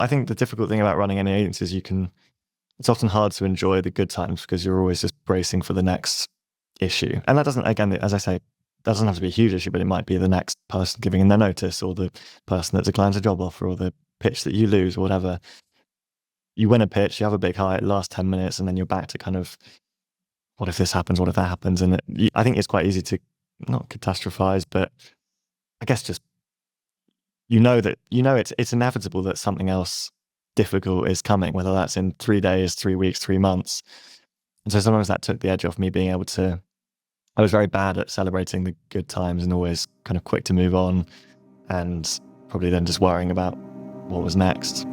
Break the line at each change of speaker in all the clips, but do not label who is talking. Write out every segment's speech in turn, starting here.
I think the difficult thing about running any agency is it's often hard to enjoy the good times because you're always just bracing for the next issue. And that doesn't, again, as I say, that doesn't have to be a huge issue, but it might be the next person giving in their notice, or the person that declines a job offer, or the pitch that you lose, or whatever. You win a pitch, you have a big high, it lasts 10 minutes, and then you're back to kind of, what if this happens? What if that happens? And I think it's quite easy to not catastrophize, but I guess just, it's inevitable that something else difficult is coming, whether that's in 3 days, 3 weeks, 3 months. And so sometimes that took the edge off me being able to, I was very bad at celebrating the good times and always kind of quick to move on, and probably then just worrying about what was next.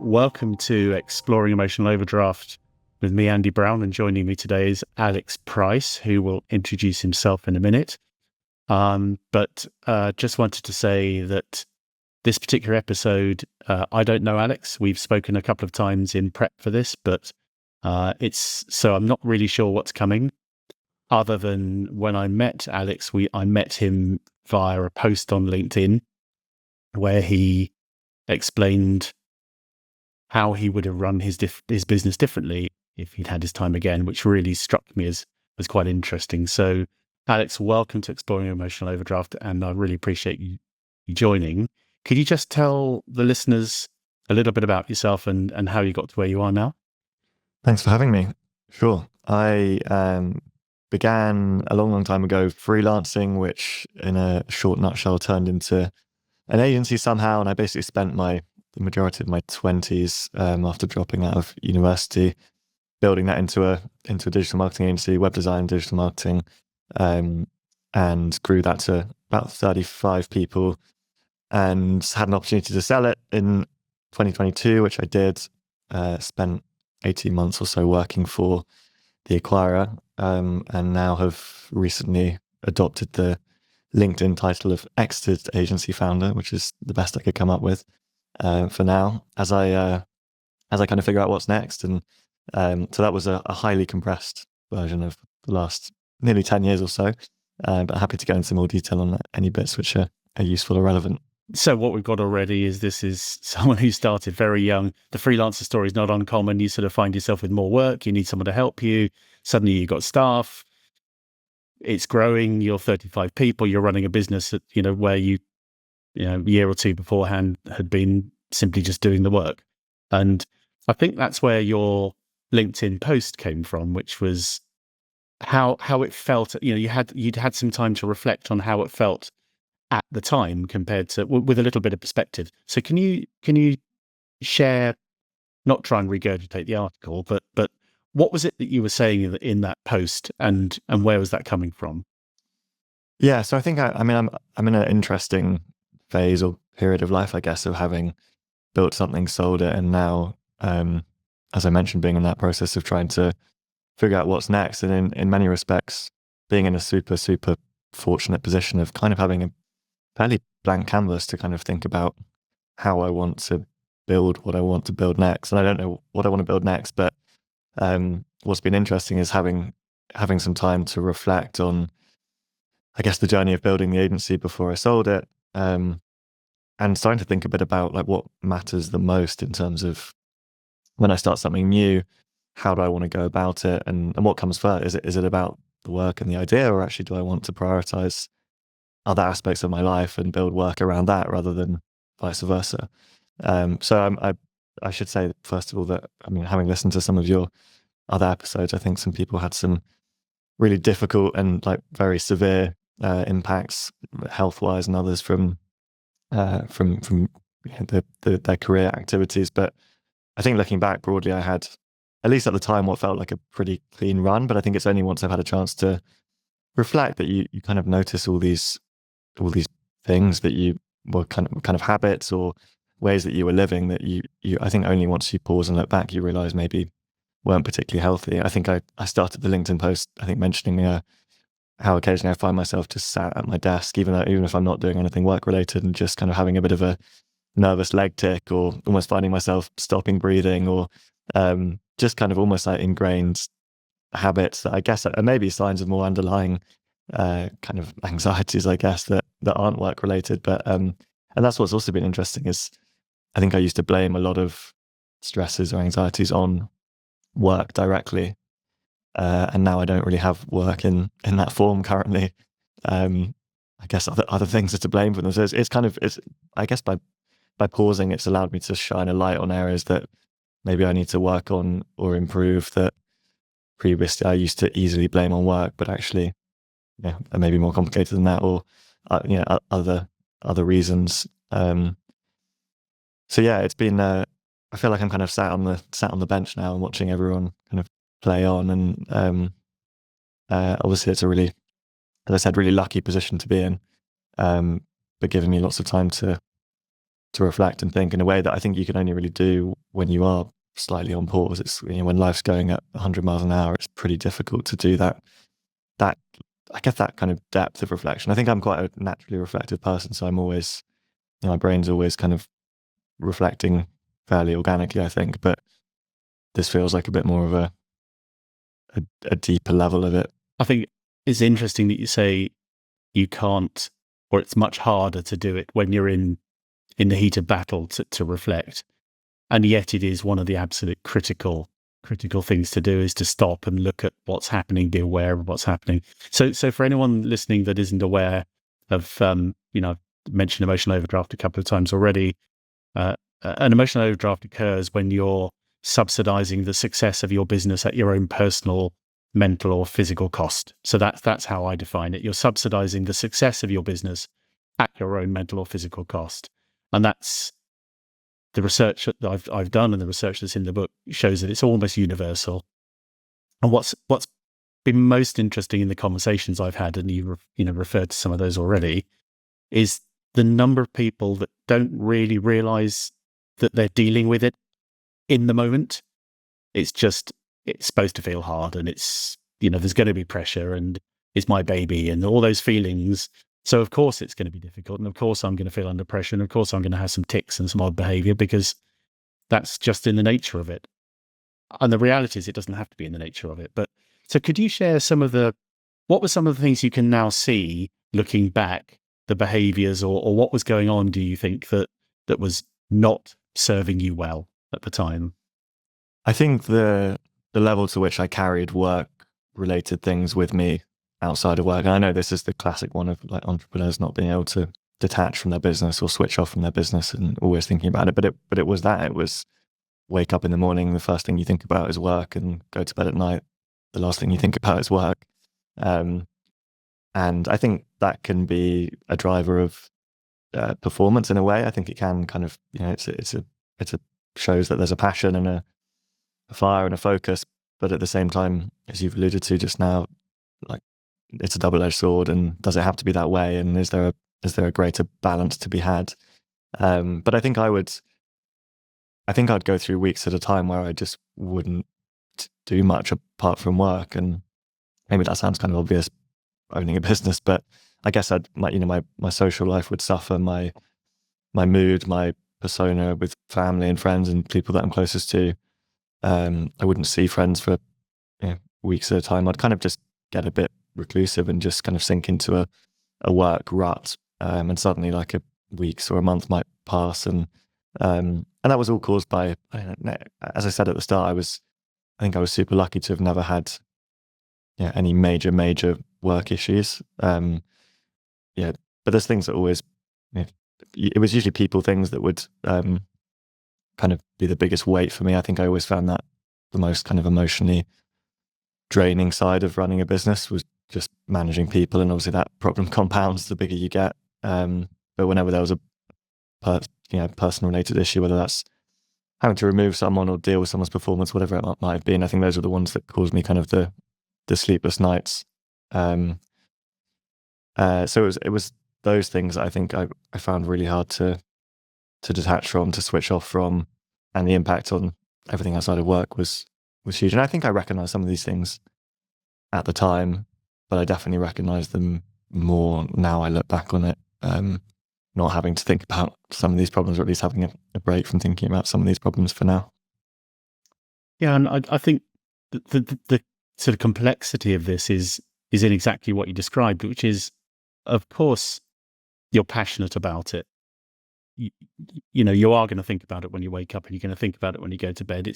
Welcome to Exploring Emotional Overdraft with me, Andy Brown, and joining me today is Alex Price, who will introduce himself in a minute. But just wanted to say that this particular episode, I don't know Alex. We've spoken a couple of times in prep for this, but so I'm not really sure what's coming. Other than when I met Alex, I met him via a post on LinkedIn where he explained how he would have run his business differently if he'd had his time again, which really struck me as quite interesting. So, Alex, welcome to Exploring Emotional Overdraft, and I really appreciate you joining. Could you just tell the listeners a little bit about yourself and how you got to where you are now?
Thanks for having me. Sure. I began a long time ago freelancing, which in a short nutshell turned into an agency somehow, and I basically spent the majority of my 20s after dropping out of university building that into a digital marketing agency, web design, digital marketing, and grew that to about 35 people, and had an opportunity to sell it in 2022, which I did. Spent 18 months or so working for the acquirer, and now have recently adopted the LinkedIn title of exited agency founder, which is the best I could come up with for now, as I kind of figure out what's next. And so that was a highly compressed version of the last nearly 10 years or so, but happy to go into more detail on any bits which are useful or relevant.
So what we've got already is this is someone who started very young. The freelancer story is not uncommon. You sort of find yourself with more work. You need someone to help you. Suddenly you've got staff. It's growing. You're 35 people. You're running a business that, where a year or two beforehand had been simply just doing the work. And I think that's where your LinkedIn post came from, which was how it felt. You'd had some time to reflect on how it felt at the time compared to with a little bit of perspective. So can you share, not try and regurgitate the article, but what was it that you were saying in that post, and where was that coming from?
Yeah, so I think I'm in an interesting phase or period of life, I guess, of having built something, sold it, and now, as I mentioned, being in that process of trying to figure out what's next. And in many respects, being in a super, super fortunate position of kind of having a fairly blank canvas to kind of think about how I want to build what I want to build next. And I don't know what I want to build next, but what's been interesting is having some time to reflect on, I guess, the journey of building the agency before I sold it, and starting to think a bit about like what matters the most in terms of when I start something new, how do I want to go about it, and what comes first? Is it about the work and the idea, or actually do I want to prioritize other aspects of my life and build work around that rather than vice versa? So I should say, first of all, that, having listened to some of your other episodes, I think some people had some really difficult and like very severe impacts health-wise, and others from their career activities. But I think looking back broadly, I had, at least at the time, what felt like a pretty clean run. But I think it's only once I've had a chance to reflect that you kind of notice all these things that you were kind of habits or ways that you were living that you I think only once you pause and look back, you realize maybe weren't particularly healthy. I think I started the LinkedIn post, I think, mentioning how occasionally I find myself just sat at my desk, even if I'm not doing anything work related, and just kind of having a bit of a nervous leg tick, or almost finding myself stopping breathing, or just kind of almost like ingrained habits that I guess are maybe signs of more underlying kind of anxieties, I guess, that aren't work related. But and that's what's also been interesting is I think I used to blame a lot of stresses or anxieties on work directly, and now I don't really have work in that form currently. I guess other things are to blame for them. So it's kind of it's I guess by pausing, it's allowed me to shine a light on areas that maybe I need to work on or improve that previously I used to easily blame on work, but actually, yeah, are maybe more complicated than that, or other reasons. So yeah, it's been. I feel like I'm kind of sat on the bench now and watching everyone kind of play on, and obviously it's a really, as I said, really lucky position to be in, but giving me lots of time to reflect and think in a way that I think you can only really do when you are slightly on pause. It's when life's going at 100 miles an hour, it's pretty difficult to do that. I guess that kind of depth of reflection. I think I'm quite a naturally reflective person, so I'm always, my brain's always kind of reflecting fairly organically, I think. But this feels like a bit more of a deeper level of it.
I think it's interesting that you say you can't, or it's much harder to do it when you're in the heat of battle to reflect. And yet it is one of the absolute critical things to do, is to stop and look at what's happening, be aware of what's happening. So for anyone listening that isn't aware of, I've mentioned emotional overdraft a couple of times already. An emotional overdraft occurs when you're subsidizing the success of your business at your own personal, mental, or physical cost. So that's how I define it. You're subsidizing the success of your business at your own mental or physical cost. And that's the research that I've done, and the research that's in the book shows that it's almost universal. And what's been most interesting in the conversations I've had, and you referred to some of those already, is the number of people that don't really realize that they're dealing with it in the moment. It's supposed to feel hard, and it's, there's going to be pressure, and it's my baby, and all those feelings. So of course it's going to be difficult, and of course I'm going to feel under pressure, and of course I'm going to have some tics and some odd behavior, because that's just in the nature of it. And the reality is it doesn't have to be in the nature of it. But so could you share what were some of the things you can now see looking back, the behaviors, or what was going on, do you think, that was not serving you well at the time?
I think the level to which I carried work related things with me outside of work, and I know this is the classic one of like entrepreneurs not being able to detach from their business or switch off from their business and always thinking about it. But it was wake up in the morning, the first thing you think about is work, and go to bed at night, the last thing you think about is work. And I think that can be a driver of performance in a way. I think it can kind of, it's a shows that there's a passion and a fire and a focus, but at the same time, as you've alluded to just now, like, it's a double-edged sword, and does it have to be that way? And is there a greater balance to be had? But I think I'd go through weeks at a time where I just wouldn't do much apart from work. And maybe that sounds kind of obvious, owning a business, but I guess my social life would suffer, my mood, my persona with family and friends and people that I'm closest to. I wouldn't see friends for weeks at a time. I'd kind of just get a bit reclusive and just kind of sink into a work rut. And suddenly, like, a weeks or a month might pass, and that was all caused by, as I said at the start, I think I was super lucky to have never had any major work issues. But there's things that always, it was usually people things that would kind of be the biggest weight for me. I think I always found that the most kind of emotionally draining side of running a business was just managing people, and obviously that problem compounds the bigger you get. But whenever there was a personal related issue, whether that's having to remove someone or deal with someone's performance, whatever it might have been, I think those are the ones that caused me kind of the sleepless nights. So it was those things that I think I found really hard to detach from, to switch off from, and the impact on everything outside of work was huge. And I think I recognized some of these things at the time, but I definitely recognize them more now I look back on it, not having to think about some of these problems, or at least having a break from thinking about some of these problems for now.
Yeah, and I think the sort of complexity of this is in exactly what you described, which is, of course, you're passionate about it. You know, you are going to think about it when you wake up, and you're going to think about it when you go to bed.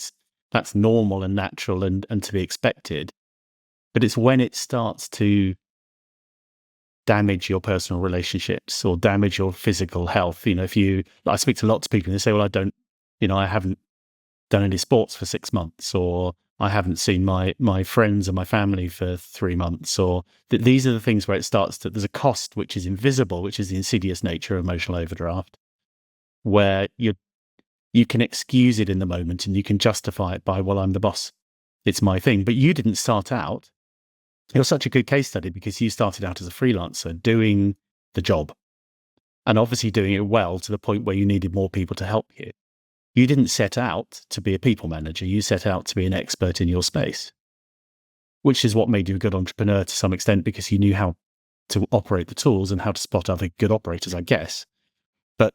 That's normal and natural and to be expected. But it's when it starts to damage your personal relationships or damage your physical health. You know, I speak to lots of people and they say, well, I haven't done any sports for 6 months, or I haven't seen my friends and my family for 3 months, or these are the things where it starts to, there's a cost which is invisible, which is the insidious nature of emotional overdraft, where you can excuse it in the moment and you can justify it by, well, I'm the boss. It's my thing. But you didn't start out. You're such a good case study because you started out as a freelancer doing the job, and obviously doing it well to the point where you needed more people to help you. You didn't set out to be a people manager. You set out to be an expert in your space, which is what made you a good entrepreneur to some extent, because you knew how to operate the tools and how to spot other good operators, I guess. But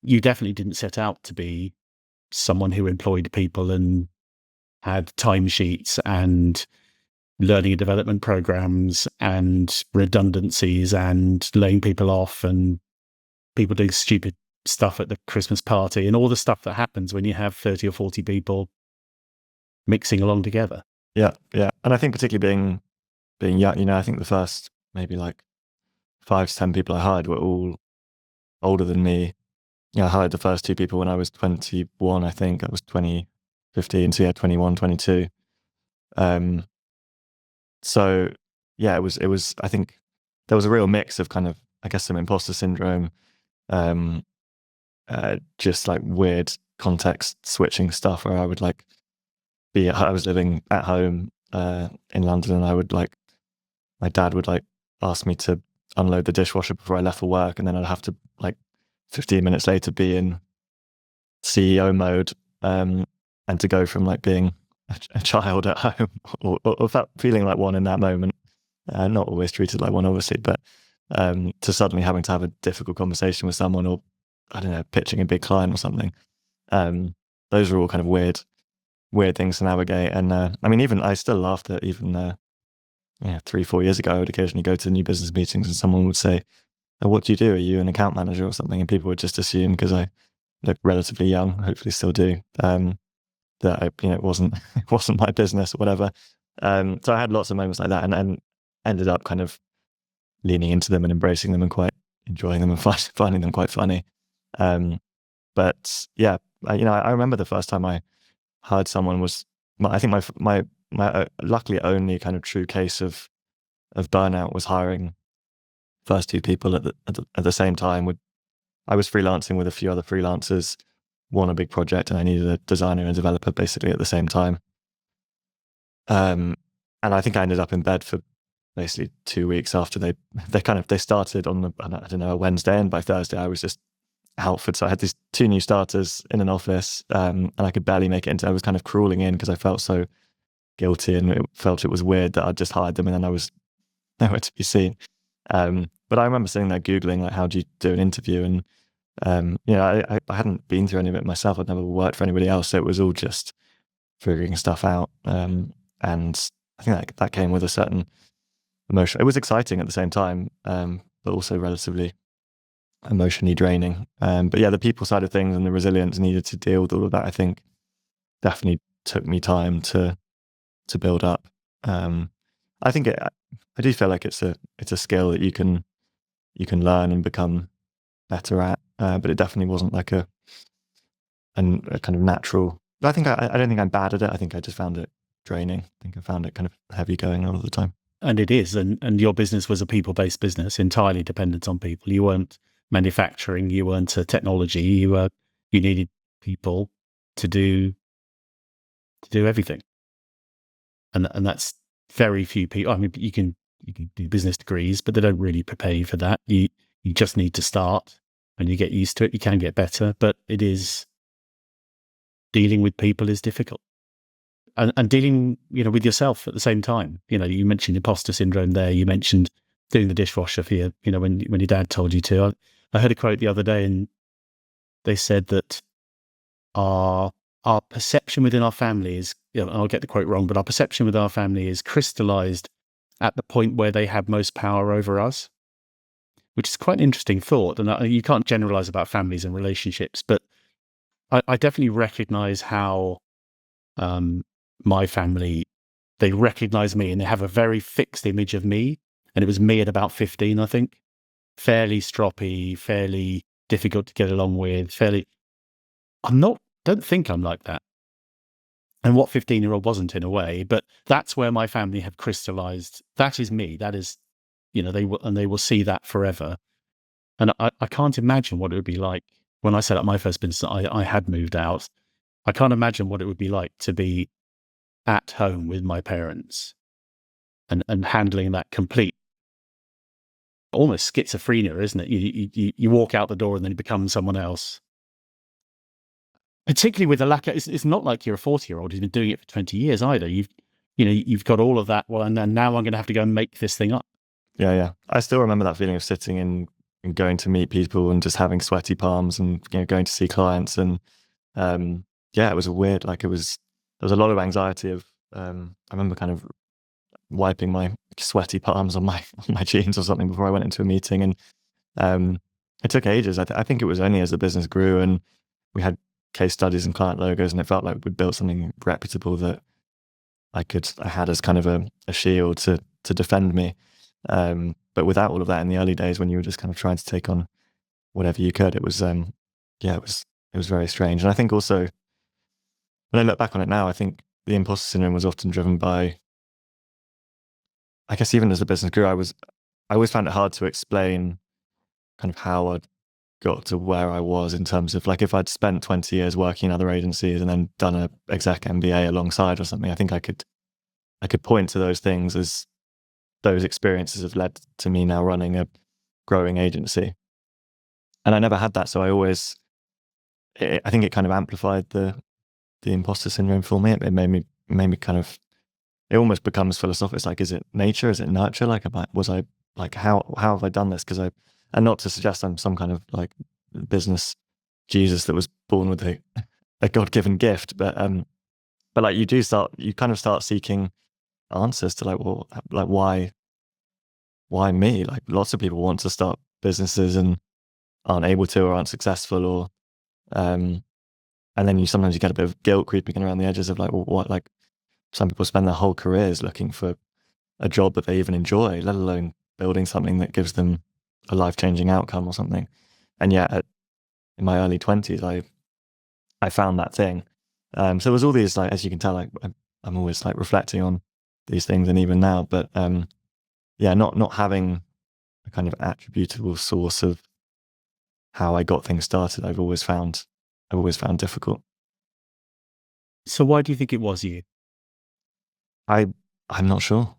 you definitely didn't set out to be someone who employed people and had timesheets and learning and development programs and redundancies and laying people off and people doing stupid stuff at the Christmas party and all the stuff that happens when you have 30 or 40 people mixing along together.
Yeah. And I think particularly being young, you know, I think the first maybe like 5 to 10 people I hired were all older than me. You know, I hired the first 2 people when I was 21, I think. That was 2015. So yeah, 21, 22. So yeah, it was, I think there was a real mix of kind of, I guess, some imposter syndrome, just like weird context switching stuff where I would like I was living at home in London, and I would like, my dad would like ask me to unload the dishwasher before I left for work, and then I'd have to like 15 minutes later be in CEO mode, and to go from like being a child at home or feeling like one in that moment, not always treated like one obviously, but to suddenly having to have a difficult conversation with someone, or I don't know, pitching a big client or something. Those are all kind of weird things to navigate. And I mean, even I still laugh that even 3-4 years ago, I would occasionally go to new business meetings and someone would say, oh, what do you do? Are you an account manager or something? And people would just assume, because I look relatively young, hopefully still do, that it wasn't my business or whatever. So I had lots of moments like that, and ended up kind of leaning into them and embracing them and quite enjoying them and finding them quite funny. But yeah, I remember the first time I hired someone was, I think my luckily only kind of true case of burnout was hiring first 2 people at the same time. I was freelancing with a few other freelancers, won a big project, and I needed a designer and a developer basically at the same time. And I think I ended up in bed for basically 2 weeks after they started on a Wednesday, and by Thursday I was just out for. So I had these 2 new starters in an office, and I could barely make it into. I was kind of crawling in because I felt so guilty and it was weird that I'd just hired them and then I was nowhere to be seen. But I remember sitting there Googling, like, how do you do an interview? And, I hadn't been through any of it myself. I'd never worked for anybody else. So it was all just figuring stuff out. And I think that came with a certain emotion. It was exciting at the same time, but also relatively emotionally draining. But yeah, the people side of things and the resilience needed to deal with all of that, I think definitely took me time to build up. I think I do feel like it's a skill that you can learn and become better at, but it definitely wasn't like a kind of natural. I think I don't think I'm bad at it. I think I just found it draining. I think I found it kind of heavy going all of the time.
And it is, and your business was a people-based business, entirely dependent on people. You weren't manufacturing, you weren't a technology. You needed people to do everything, and that's very few people. I mean, you can do business degrees, but they don't really prepare you for that. You just need to start, and you get used to it. You can get better, but it is, dealing with people is difficult. And dealing, with yourself at the same time. You mentioned imposter syndrome there. You mentioned doing the dishwasher for you, when your dad told you to. I heard a quote the other day, and they said that our our perception within our family is, I'll get the quote wrong, but our perception with our family is crystallized at the point where they have most power over us, which is quite an interesting thought. And you can't generalize about families and relationships, but I definitely recognize how my family, they recognize me and they have a very fixed image of me. And it was me at about 15, I think. Fairly stroppy, fairly difficult to get along with, don't think I'm like that. And what 15-year-old wasn't, in a way, but that's where my family have crystallized. That is me. That is, they will see that forever. And I can't imagine what it would be like when I set up my first business. I had moved out. I can't imagine what it would be like to be at home with my parents and handling that complete, almost schizophrenia, isn't it? You walk out the door and then you become someone else. Particularly with the lack of, it's not like you're a 40-year-old who's been doing it for 20 years either. You've got all of that. Well, and then now I'm going to have to go and make this thing up.
Yeah. I still remember that feeling of sitting in and going to meet people and just having sweaty palms and going to see clients. And it was a weird, there was a lot of anxiety of, I remember kind of wiping my sweaty palms on my jeans or something before I went into a meeting. And it took ages. I think it was only as the business grew and we had case studies and client logos, and it felt like we'd built something reputable that I had as kind of a shield to defend me. But without all of that in the early days, when you were just kind of trying to take on whatever you could, it was very strange. And I think also, when I look back on it now, I think the imposter syndrome was often driven by, I guess even as the business grew, I always found it hard to explain kind of how I'd got to where I was in terms of if I'd spent 20 years working in other agencies and then done a exec MBA alongside or something. I think I could point to those things as those experiences have led to me now running a growing agency. And I never had that. So I think it kind of amplified the imposter syndrome for me. It made me kind of, it almost becomes philosophical. It's is it nature? Is it nurture? How have I done this? And not to suggest I'm some kind of business Jesus that was born with a God-given gift, but you kind of start seeking answers to why me? Lots of people want to start businesses and aren't able to or aren't successful, or and then sometimes you get a bit of guilt creeping around the edges of some people spend their whole careers looking for a job that they even enjoy, let alone building something that gives them a life-changing outcome or something. And yet in my early 20s, I found that thing. So it was all these, as you can tell, I'm always reflecting on these things, and even now, but not having a kind of attributable source of how I got things started, I've always found difficult.
So why do you think it was you?
I'm not sure.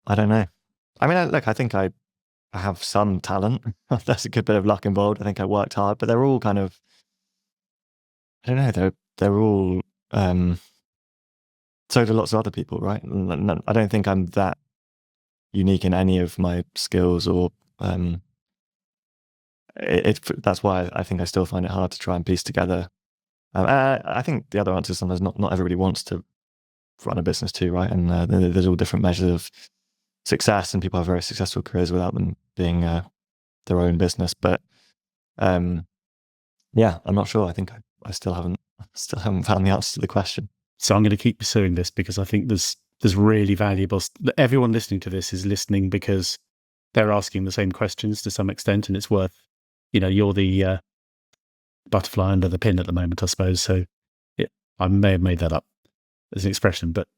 I don't know. I mean, I think I have some talent. There's a good bit of luck involved. I think I worked hard, but they're all kind of, I don't know. They're all so do lots of other people, right? I don't think I'm that unique in any of my skills, or that's why I think I still find it hard to try and piece together. I think the other answer is sometimes not everybody wants to run a business too, right? And there's all different measures of success, and people have very successful careers without them being their own business. But I'm not sure. I think I still haven't found the answer to the question.
So I'm going to keep pursuing this because I think there's really valuable. Everyone listening to this is listening because they're asking the same questions to some extent, and it's worth. You're the butterfly under the pin at the moment, I suppose. So I may have made that up as an expression, but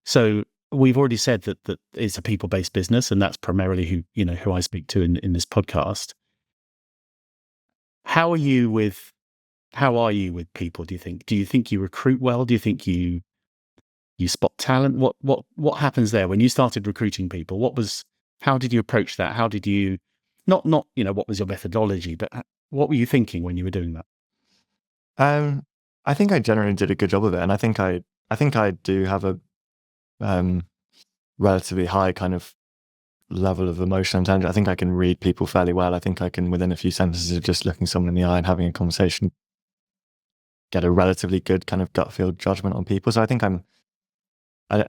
So we've already said that it's a people-based business, and that's primarily who I speak to in this podcast. How are you with people, do you think? Do you think you recruit well? Do you think you spot talent? What happens there when you started recruiting people? How did you approach that? How did you not what was your methodology, but what were you thinking when you were doing that?
I think I generally did a good job of it, and I think I do have a relatively high kind of level of emotional intelligence. I think I can read people fairly well. I think I can, within a few sentences of just looking someone in the eye and having a conversation, get a relatively good kind of gut feel judgment on people. So I think as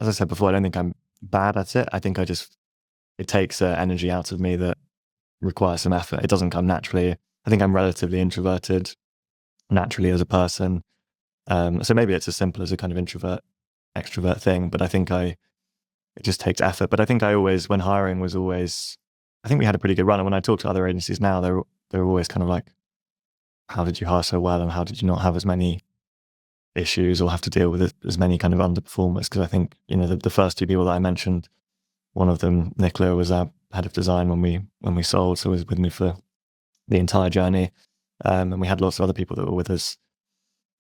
I said before, I don't think I'm bad at it. I think it takes energy out of me that requires some effort. It doesn't come naturally. I think I'm relatively introverted naturally as a person. So maybe it's as simple as a kind of introvert extrovert thing, but I think it just takes effort. But I think when hiring was always, I think we had a pretty good run. And when I talk to other agencies now, they're always kind of like, how did you hire so well? And how did you not have as many issues or have to deal with as many kind of underperformers? Because I think, the first two people that I mentioned, one of them, Nicola, was our head of design when we sold. So was with me for the entire journey. And we had lots of other people that were with us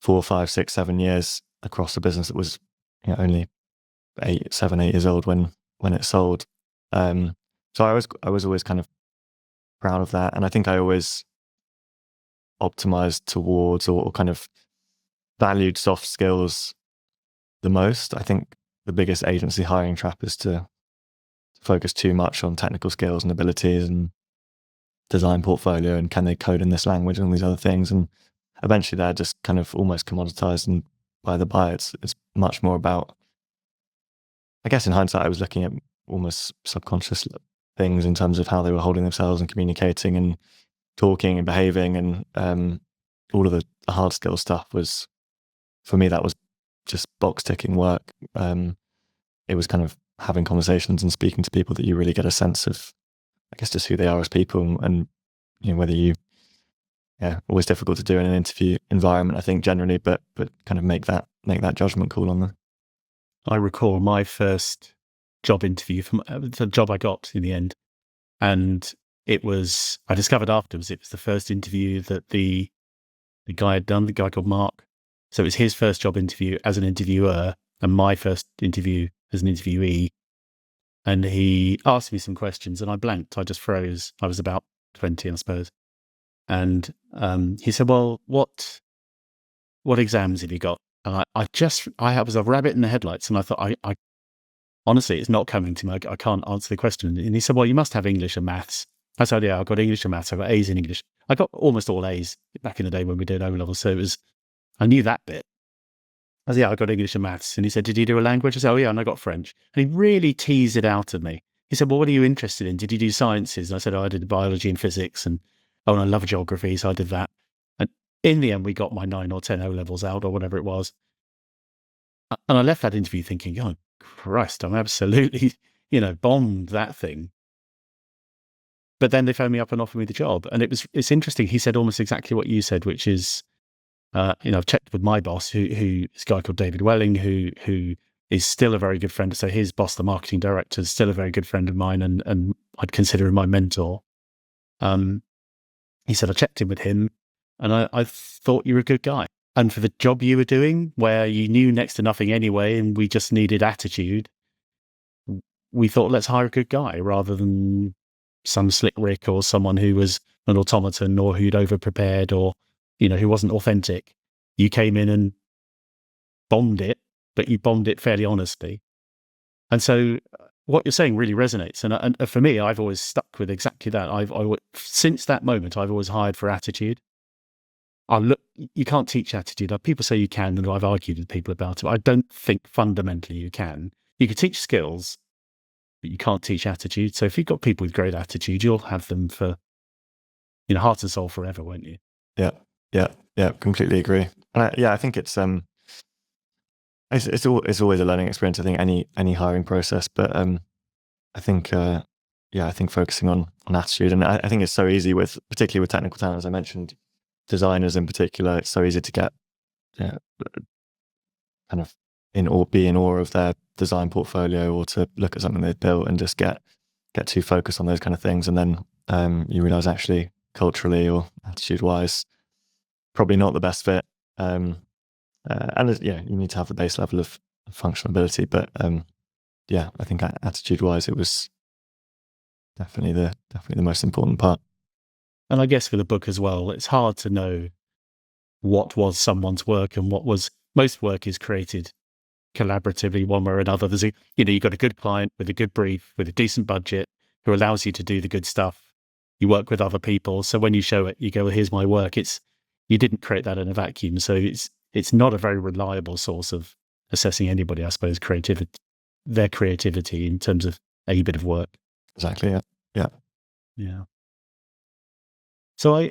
4, 5, 6, 7 years across the business that was only 7, 8 years old when it sold. So I was always kind of proud of that, and I think I always optimized towards or kind of valued soft skills the most. I think the biggest agency hiring trap is to focus too much on technical skills and abilities and design portfolio and can they code in this language and all these other things, and eventually they're just kind of almost commoditized and by the by. It's much more about, I guess in hindsight, I was looking at almost subconscious things in terms of how they were holding themselves and communicating and talking and behaving, and all of the hard skill stuff was, for me, that was just box ticking work. It was kind of having conversations and speaking to people that you really get a sense of, I guess, just who they are as people, and whether always difficult to do in an interview environment, I think, generally, but kind of make that judgment call on them.
I recall my first job interview from the job I got in the end. And I discovered afterwards, it was the first interview that the guy had done, the guy called Mark. So it was his first job interview as an interviewer and my first interview as an interviewee. And he asked me some questions and I blanked. I just froze. I was about 20, I suppose. And he said, well, what exams have you got? And I was a rabbit in the headlights, and I thought, I honestly, it's not coming to me. I can't answer the question. And he said, well, you must have English and maths. I said, yeah, I've got English and maths. I've got A's in English. I got almost all A's back in the day when we did O-levels. So I knew that bit. I said, yeah, I got English and maths. And he said, did you do a language? I said, oh yeah, and I got French. And he really teased it out of me. He said, well, what are you interested in? Did you do sciences? And I said, oh, I did biology and physics. And and I love geography. So I did that. And in the end, we got my 9 or 10 O-levels out or whatever it was. And I left that interview thinking, oh, Christ, I'm absolutely, bombed that thing. But then they phoned me up and offered me the job. And it's interesting. He said almost exactly what you said, which is, I've checked with my boss, who is a guy called David Welling, who is still a very good friend. So his boss, the marketing director, is still a very good friend of mine, and I'd consider him my mentor. He said, I checked in with him and I thought you were a good guy. And for the job you were doing, where you knew next to nothing anyway, and we just needed attitude, we thought, let's hire a good guy rather than some slick Rick or someone who was an automaton or who'd over-prepared or, who wasn't authentic. You came in and bombed it, but you bombed it fairly honestly. And so what you're saying really resonates. And for me, I've always stuck with exactly that. Since that moment, I've always hired for attitude. You can't teach attitude. People say you can, and I've argued with people about it. But I don't think fundamentally you can. You can teach skills, but you can't teach attitude. So if you've got people with great attitude, you'll have them for, heart and soul forever, won't you?
Yeah. Completely agree. And I think it's always a learning experience. I think any hiring process, but I think focusing on attitude, and I think it's so easy particularly with technical talent, as I mentioned, designers in particular. It's so easy to get kind of be in awe of their design portfolio, or to look at something they've built and just get too focused on those kind of things, and then you realize actually culturally or attitude wise, probably not the best fit. And you need to have the base level of functional ability, but I think attitude wise, it was definitely the most important part.
And I guess for the book as well, it's hard to know what was someone's work and most work is created collaboratively one way or another. You've got a good client with a good brief, with a decent budget, who allows you to do the good stuff. You work with other people. So when you show it, you go, well, here's my work. you didn't create that in a vacuum. So it's not a very reliable source of assessing anybody, I suppose, their creativity in terms of a bit of work.
Exactly. Yeah. Yeah.
Yeah. So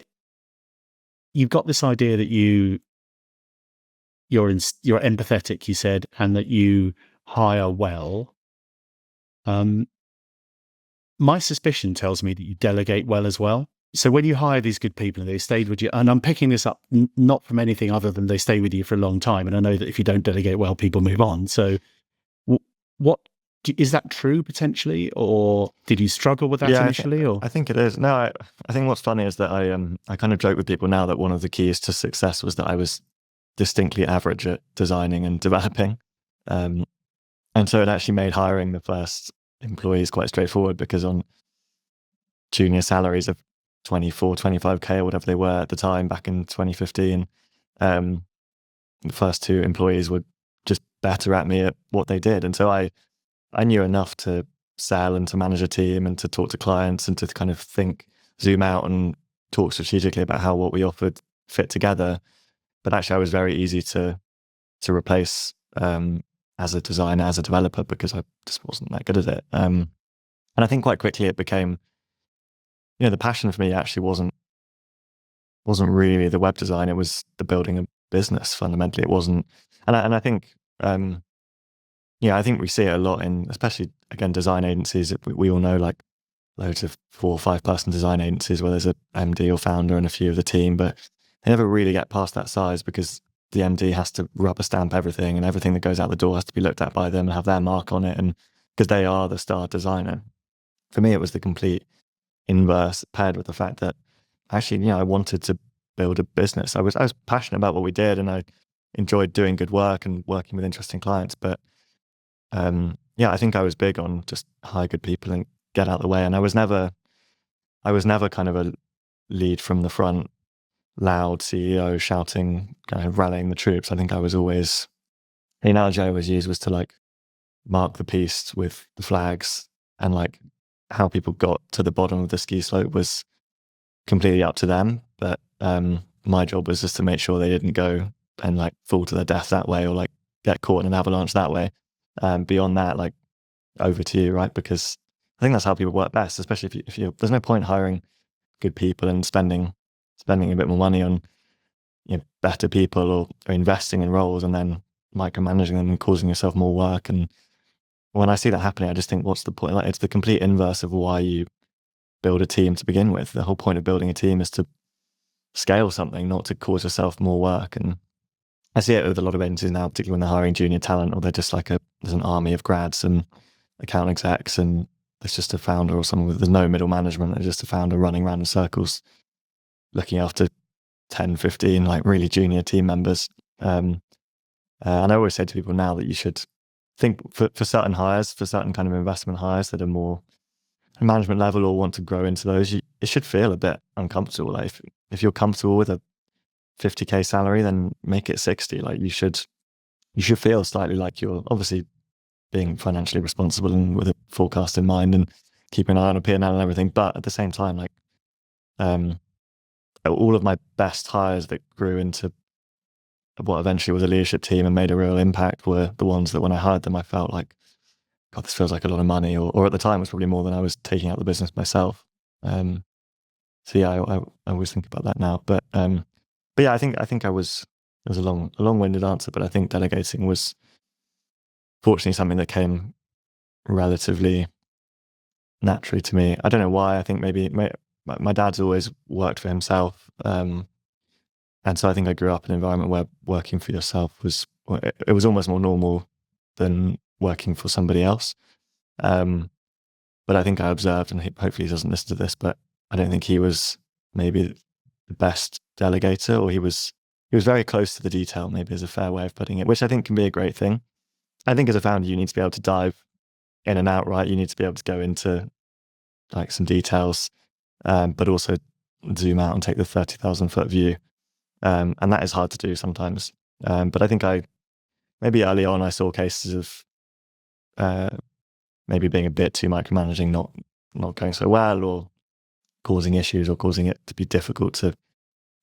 you've got this idea that you're empathetic, you said, and that you hire well. My suspicion tells me that you delegate well as well. So when you hire these good people and they stayed with you, and I'm picking this up not from anything other than they stay with you for a long time. And I know that if you don't delegate well, people move on. So what is that true potentially, or did you struggle with that
Yeah,
initially? Or
I think it is. No, I think what's funny is that I kind of joke with people now that one of the keys to success was that I was distinctly average at designing and developing. And so it actually made hiring the first employees quite straightforward, because on junior salaries of 24, 25K or whatever they were at the time back in 2015, the first two employees were just better at me at what they did. And so I knew enough to sell and to manage a team and to talk to clients and to kind of zoom out and talk strategically about how what we offered fit together. But actually I was very easy to replace as a designer, as a developer, because I just wasn't that good at it. And I think quite quickly it became, the passion for me actually wasn't really the web design. It was the building a business. Fundamentally, it wasn't. And I think, I think we see it a lot in, especially again, design agencies. We all know like loads of 4 or 5 person design agencies where there's a MD or founder and a few of the team, but they never really get past that size because the MD has to rubber stamp everything, and everything that goes out the door has to be looked at by them and have their mark on it, and because they are the star designer. For me, it was the complete inverse, paired with the fact that actually, I wanted to build a business. I was passionate about what we did, and I enjoyed doing good work and working with interesting clients. But I think I was big on just hire good people and get out of the way. And I was never kind of a lead from the front, loud CEO shouting, kind of rallying the troops. I think I was always, the analogy I always used was to like mark the piece with the flags, and like how people got to the bottom of the ski slope was completely up to them. But my job was just to make sure they didn't go and like fall to their death that way, or like get caught in an avalanche that way. Beyond that, like, over to you, right? Because I think that's how people work best, especially if you there's no point hiring good people and spending a bit more money on better people, or investing in roles and then micromanaging them and causing yourself more work. And when I see that happening, I just think, what's the point? Like, it's the complete inverse of why you build a team to begin with. The whole point of building a team is to scale something, not to cause yourself more work. And I see it with a lot of agencies now, particularly when they're hiring junior talent, or they're just like there's an army of grads and account execs, and there's just a founder or someone there's no middle management. There's just a founder running around in circles, looking after 10, 15, like really junior team members. And I always say to people now that you should think for certain hires, for certain kind of investment hires that are more management level or want to grow into those, it should feel a bit uncomfortable. Like if you're comfortable with a 50K salary, then make it 60. Like you should feel slightly like you're obviously being financially responsible and with a forecast in mind and keeping an eye on a P&L and everything. But at the same time, like all of my best hires that grew into what eventually was a leadership team and made a real impact were the ones that when I hired them, I felt like, God, this feels like a lot of money, or at the time it was probably more than I was taking out the business myself. So yeah, I always think about that now. But yeah, I think it was a long-winded answer, but I think delegating was fortunately something that came relatively naturally to me. I don't know why. I think maybe my dad's always worked for himself, and so I think I grew up in an environment where working for yourself was almost more normal than working for somebody else. But I think I observed, and hopefully he doesn't listen to this, but I don't think he was maybe the best delegator, or he was very close to the detail, maybe is a fair way of putting it, which I think can be a great thing. I think as a founder, you need to be able to dive in and out, right? You need to be able to go into like some details, but also zoom out and take the 30,000 foot view. And that is hard to do sometimes. But I think maybe early on, I saw cases of maybe being a bit too micromanaging, not going so well, or causing issues, or causing it to be difficult to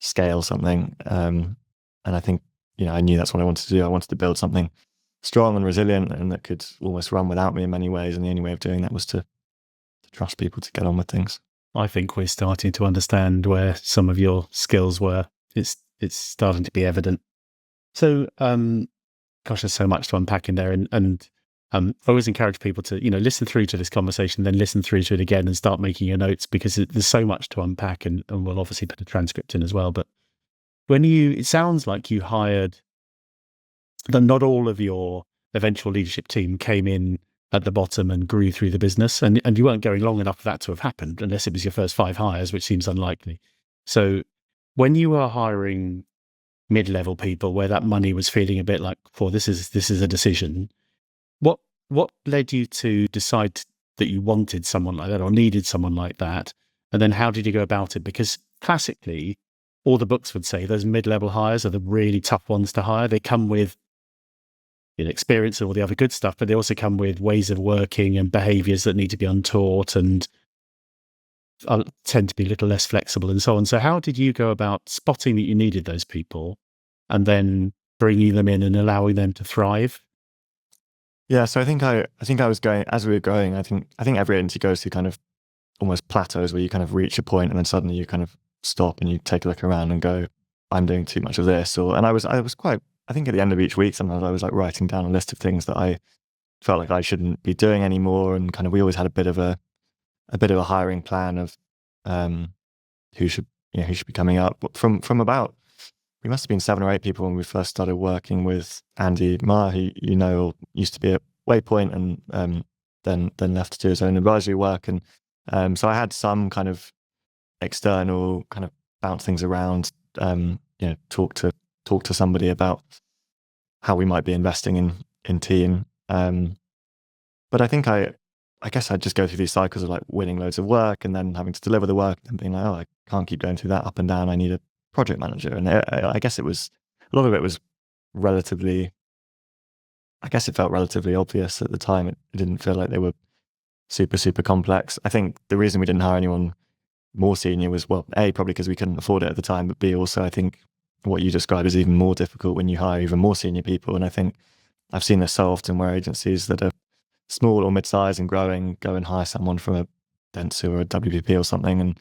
scale something. And I think, I knew that's what I wanted to do. I wanted to build something strong and resilient and that could almost run without me in many ways. And the only way of doing that was to trust people to get on with things.
I think we're starting to understand where some of your skills were. It's starting to be evident. So, gosh, there's so much to unpack in there. And I always encourage people to, listen through to this conversation, then listen through to it again and start making your notes, because there's so much to unpack, and we'll obviously put a transcript in as well. But it sounds like you hired, not all of your eventual leadership team came in at the bottom and grew through the business, and you weren't going long enough for that to have happened, unless it was your first 5 hires, which seems unlikely. So when you were hiring mid-level people where that money was feeling a bit like, this is a decision, what led you to decide that you wanted someone like that or needed someone like that? And then how did you go about it? Because classically, all the books would say those mid-level hires are the really tough ones to hire. They come with experience and all the other good stuff, but they also come with ways of working and behaviors that need to be untaught and tend to be a little less flexible and so on. So how did you go about spotting that you needed those people and then bringing them in and allowing them to thrive?
Yeah, so I think I was going, as we were growing, I think every agency goes through kind of almost plateaus where you kind of reach a point and then suddenly you kind of stop and you take a look around and go, I'm doing too much of this. And I was quite, I think at the end of each week, sometimes I was like writing down a list of things that I felt like I shouldn't be doing anymore. And kind of, we always had a bit of a hiring plan of who should be coming up. But from about, we must have been 7 or 8 people when we first started working with Andy Ma, who used to be at Waypoint and then left to do his own advisory work. And so I had some kind of external kind of bounce things around, talk to somebody about how we might be investing in team. But I think I guess I'd just go through these cycles of like winning loads of work and then having to deliver the work and being like, I can't keep going through that up and down. I need a project manager. And I guess a lot of it was relatively, I guess it felt relatively obvious at the time. It didn't feel like they were super, super complex. I think the reason we didn't hire anyone more senior was, well, A, probably because we couldn't afford it at the time, but B, also I think what you described is even more difficult when you hire even more senior people. And I think I've seen this so often where agencies that are small or mid-sized and growing go and hire someone from a Dentsu or a WPP or something, and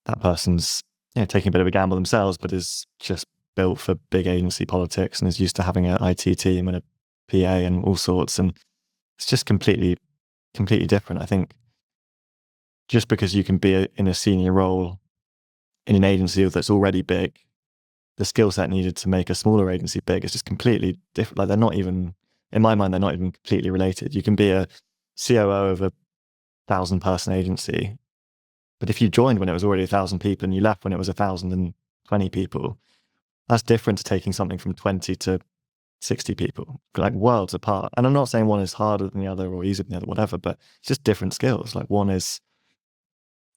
that person's taking a bit of a gamble themselves, but is just built for big agency politics and is used to having an IT team and a PA and all sorts, and it's just completely different. I think just because you can be in a senior role in an agency that's already big, the skill set needed to make a smaller agency big is just completely different. Like, they're not even, in my mind, they're not even completely related. You can be a COO of a 1,000-person agency, but if you joined when it was already 1,000 people and you left when it was 1,020 people, that's different to taking something from 20 to 60 people, like worlds apart. And I'm not saying one is harder than the other or easier than the other, whatever, but it's just different skills. Like, one is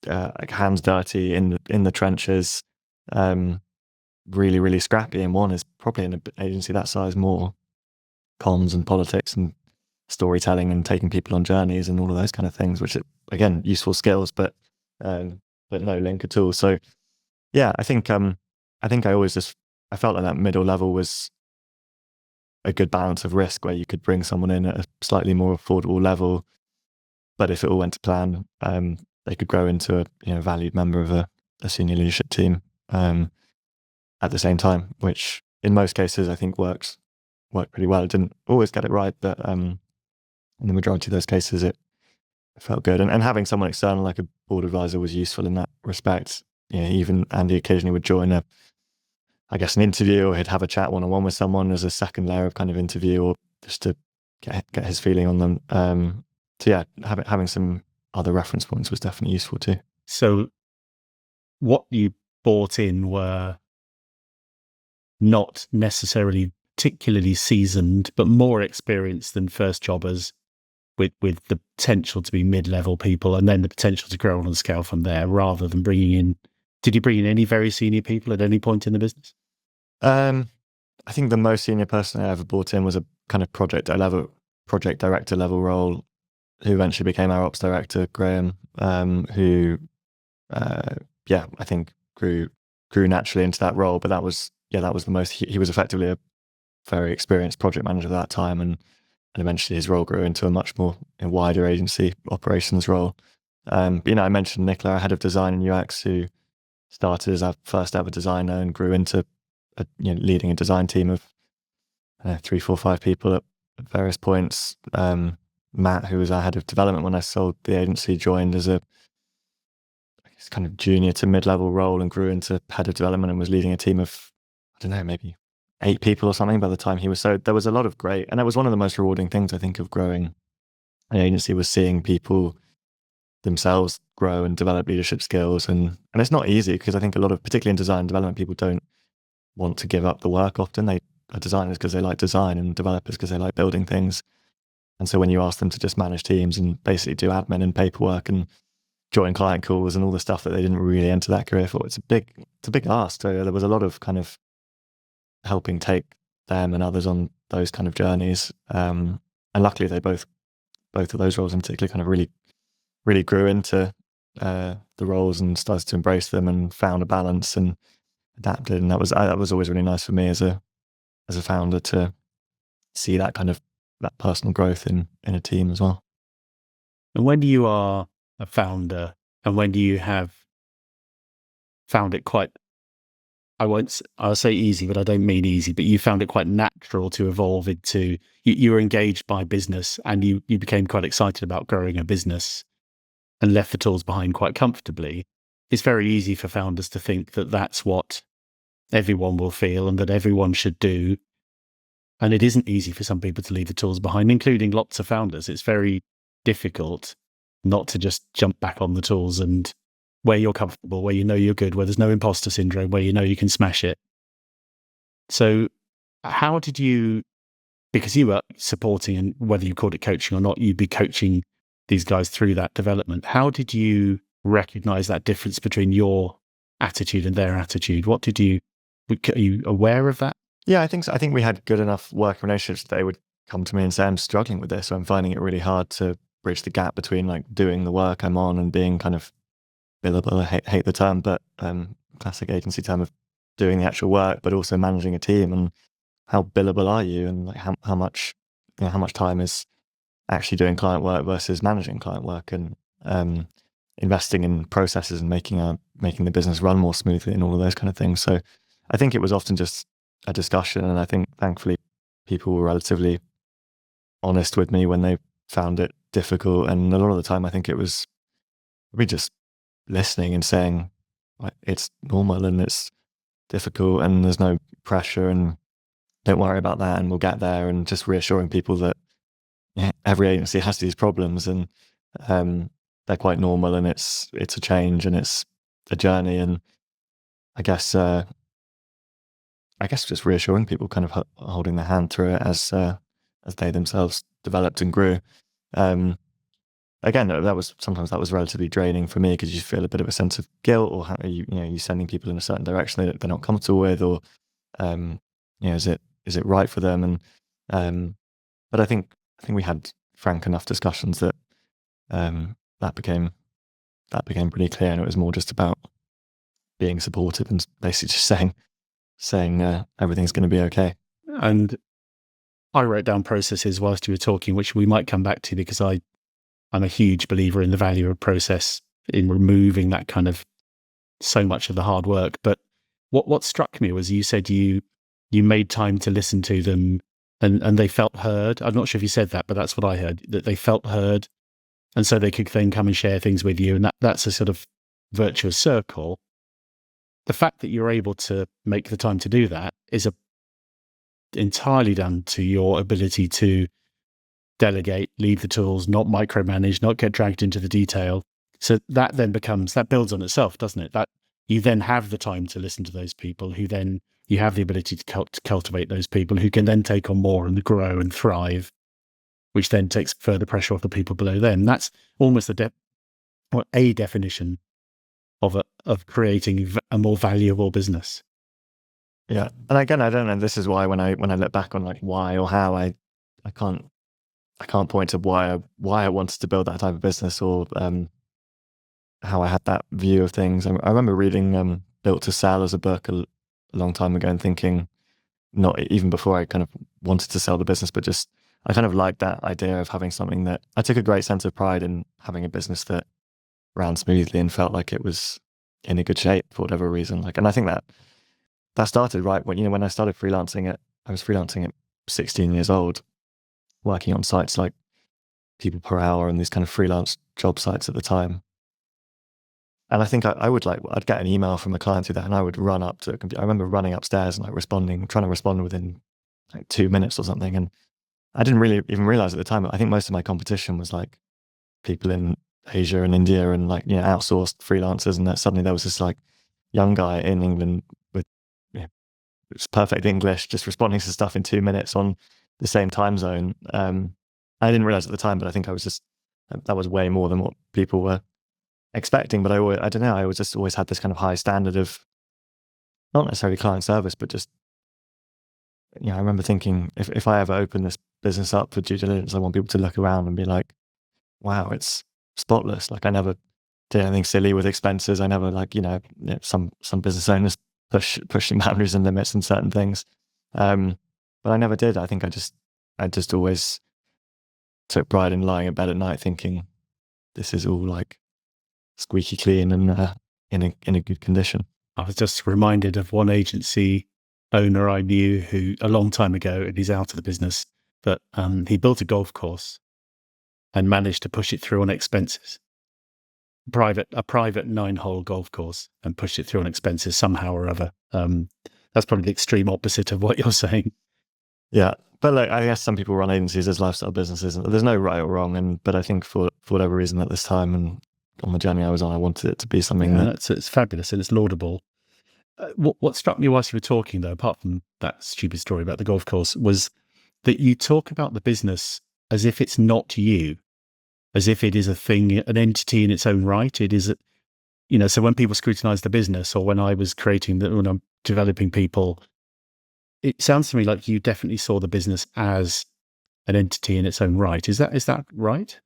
like hands dirty in the trenches, really, really scrappy, and one is probably in an agency that size more comms and politics and storytelling and taking people on journeys and all of those kind of things, which are, again, useful skills, but no link at all. So yeah, I think I always I felt like that middle level was a good balance of risk, where you could bring someone in at a slightly more affordable level, but if it all went to plan, they could grow into a valued member of a senior leadership team at the same time, which in most cases I think worked pretty well. It didn't always get it right, but in the majority of those cases it felt good. And having someone external like a board advisor was useful in that respect. Even Andy occasionally would join an interview, or he'd have a chat one-on-one with someone as a second layer of kind of interview, or just to get his feeling on them. So yeah, having some other reference points was definitely useful too.
So what you brought in were not necessarily particularly seasoned, but more experienced than first jobbers, with the potential to be mid-level people, and then the potential to grow on and scale from there, rather than bringing in. Did you bring in any very senior people at any point in the business?
I think the most senior person I ever brought in was a kind of project director level role, who eventually became our ops director, Graham, who I think grew grew naturally into that role. But that was the most. He was effectively a very experienced project manager at that time, and eventually his role grew into a much more wider agency operations role. But, I mentioned Nicola, our head of design and UX, who started as our first ever designer and grew into leading a design team of 3, 4, 5 people at various points. Matt, who was our head of development when I sold the agency, joined as a kind of junior to mid-level role and grew into head of development and was leading a team of, I don't know, maybe 8 people or something by the time he was. So there was a lot of great, and that was one of the most rewarding things I think of growing an agency, was seeing people themselves grow and develop leadership skills. And it's not easy, because I think a lot of, particularly in design and development, people don't want to give up the work often. They are designers because they like design, and developers because they like building things. And so when you ask them to just manage teams and basically do admin and paperwork and join client calls and all the stuff that they didn't really enter that career for, it's a big ask. So there was a lot of kind of helping take them and others on those kind of journeys. And luckily they both of those roles in particular kind of really grew into the roles and started to embrace them and found a balance and adapted. And that was always really nice for me as a founder to see that kind of that personal growth in a team as well.
And when you are a founder, and when you have found it quite, I'll say easy, but I don't mean easy, but you found it quite natural to evolve into, you were engaged by business, and you became quite excited about growing a business and left the tools behind quite comfortably. It's very easy for founders to think that that's what everyone will feel and that everyone should do. And it isn't easy for some people to leave the tools behind, including lots of founders. It's very difficult not to just jump back on the tools and where you're comfortable, where you know you're good, where there's no imposter syndrome, where you know you can smash it. So how did you, because you were supporting, and whether you called it coaching or not, you'd be coaching these guys through that development. How did you recognize that difference between your attitude and their attitude? Are you aware of that?
Yeah, I think so. I think we had good enough working relationships that they would come to me and say, I'm struggling with this. So I'm finding it really hard to bridge the gap between like doing the work I'm on and being kind of billable. I hate the term, but classic agency term of doing the actual work, but also managing a team. And how billable are you? And like how much time is actually doing client work versus managing client work, and investing in processes and making the business run more smoothly and all of those kind of things. So I think it was often just a discussion, and I think thankfully people were relatively honest with me when they found it difficult. And a lot of the time I think it was we just listening and saying, like, it's normal and it's difficult and there's no pressure and don't worry about that and we'll get there, and just reassuring people that every agency has these problems, and they're quite normal, and it's a change and it's a journey. And I guess just reassuring people, kind of holding their hand through it as they themselves developed and grew. Again, sometimes that was relatively draining for me, because you feel a bit of a sense of guilt, or how you sending people in a certain direction that they're not comfortable with, or is it right for them? And but I think we had frank enough discussions that that became pretty clear, and it was more just about being supportive and basically just saying everything's going to be okay.
And I wrote down processes whilst you were talking, which we might come back to, because I'm a huge believer in the value of process in removing that kind of so much of the hard work. But what struck me was you said you made time to listen to them, and they felt heard. I'm not sure if you said that, but that's what I heard, that they felt heard. And so they could then come and share things with you. And that's a sort of virtuous circle. The fact that you're able to make the time to do that is entirely down to your ability to delegate, leave the tools, not micromanage, not get dragged into the detail. So that then that builds on itself, doesn't it? That you then have the time to listen to those people, who then you have the ability to cultivate those people who can then take on more and grow and thrive, which then takes further pressure off the people below them. That's almost a definition of creating a more valuable business.
Yeah, and again, I don't know. This is why when I look back on like why or how, I can't point to why I wanted to build that type of business, or how I had that view of things. I remember reading Built to Sell as a book a long time ago, and thinking, not even before I kind of wanted to sell the business, but just I kind of liked that idea of having something that I took a great sense of pride in having a business that ran smoothly and felt like it was in a good shape for whatever reason. Like, and I think that started right when, when I started freelancing I was freelancing at 16 years old, working on sites like People Per Hour and these kind of freelance job sites at the time. And I think I'd get an email from a client through that, and I would run up to a computer. I remember running upstairs and trying to respond within like 2 minutes or something. And I didn't really even realize at the time, I think most of my competition was like people in Asia and India and like, outsourced freelancers. And that suddenly there was this like young guy in England with it's perfect English, just responding to stuff in 2 minutes on the same time zone. I didn't realize at the time, but I think that was way more than what people were expecting. But I don't know, I was just always had this kind of high standard of not necessarily client service, but just, I remember thinking if I ever open this business up for due diligence, I want people to look around and be like, wow, it's spotless. Like I never did anything silly with expenses. I never some business owners pushing boundaries and limits and certain things. But I never did. I think I just always took pride in lying in bed at night thinking this is all like squeaky clean and in a good condition.
I was just reminded of one agency owner I knew who a long time ago, and he's out of the business, but he built a golf course and managed to push it through on expenses. A private 9-hole golf course, and pushed it through on expenses somehow or other. That's probably the extreme opposite of what you're saying.
Yeah, but like I guess some people run agencies as lifestyle businesses. There's no right or wrong, but I think for whatever reason at this time and on the journey I was on, I wanted it to be something
it's fabulous and it's laudable. What struck me whilst you were talking, though, apart from that stupid story about the golf course, was that you talk about the business as if it's not you, as if it is a thing, an entity in its own right. It is, so when people scrutinize the business, or when when I'm developing people, it sounds to me like you definitely saw the business as an entity in its own right. Is that right?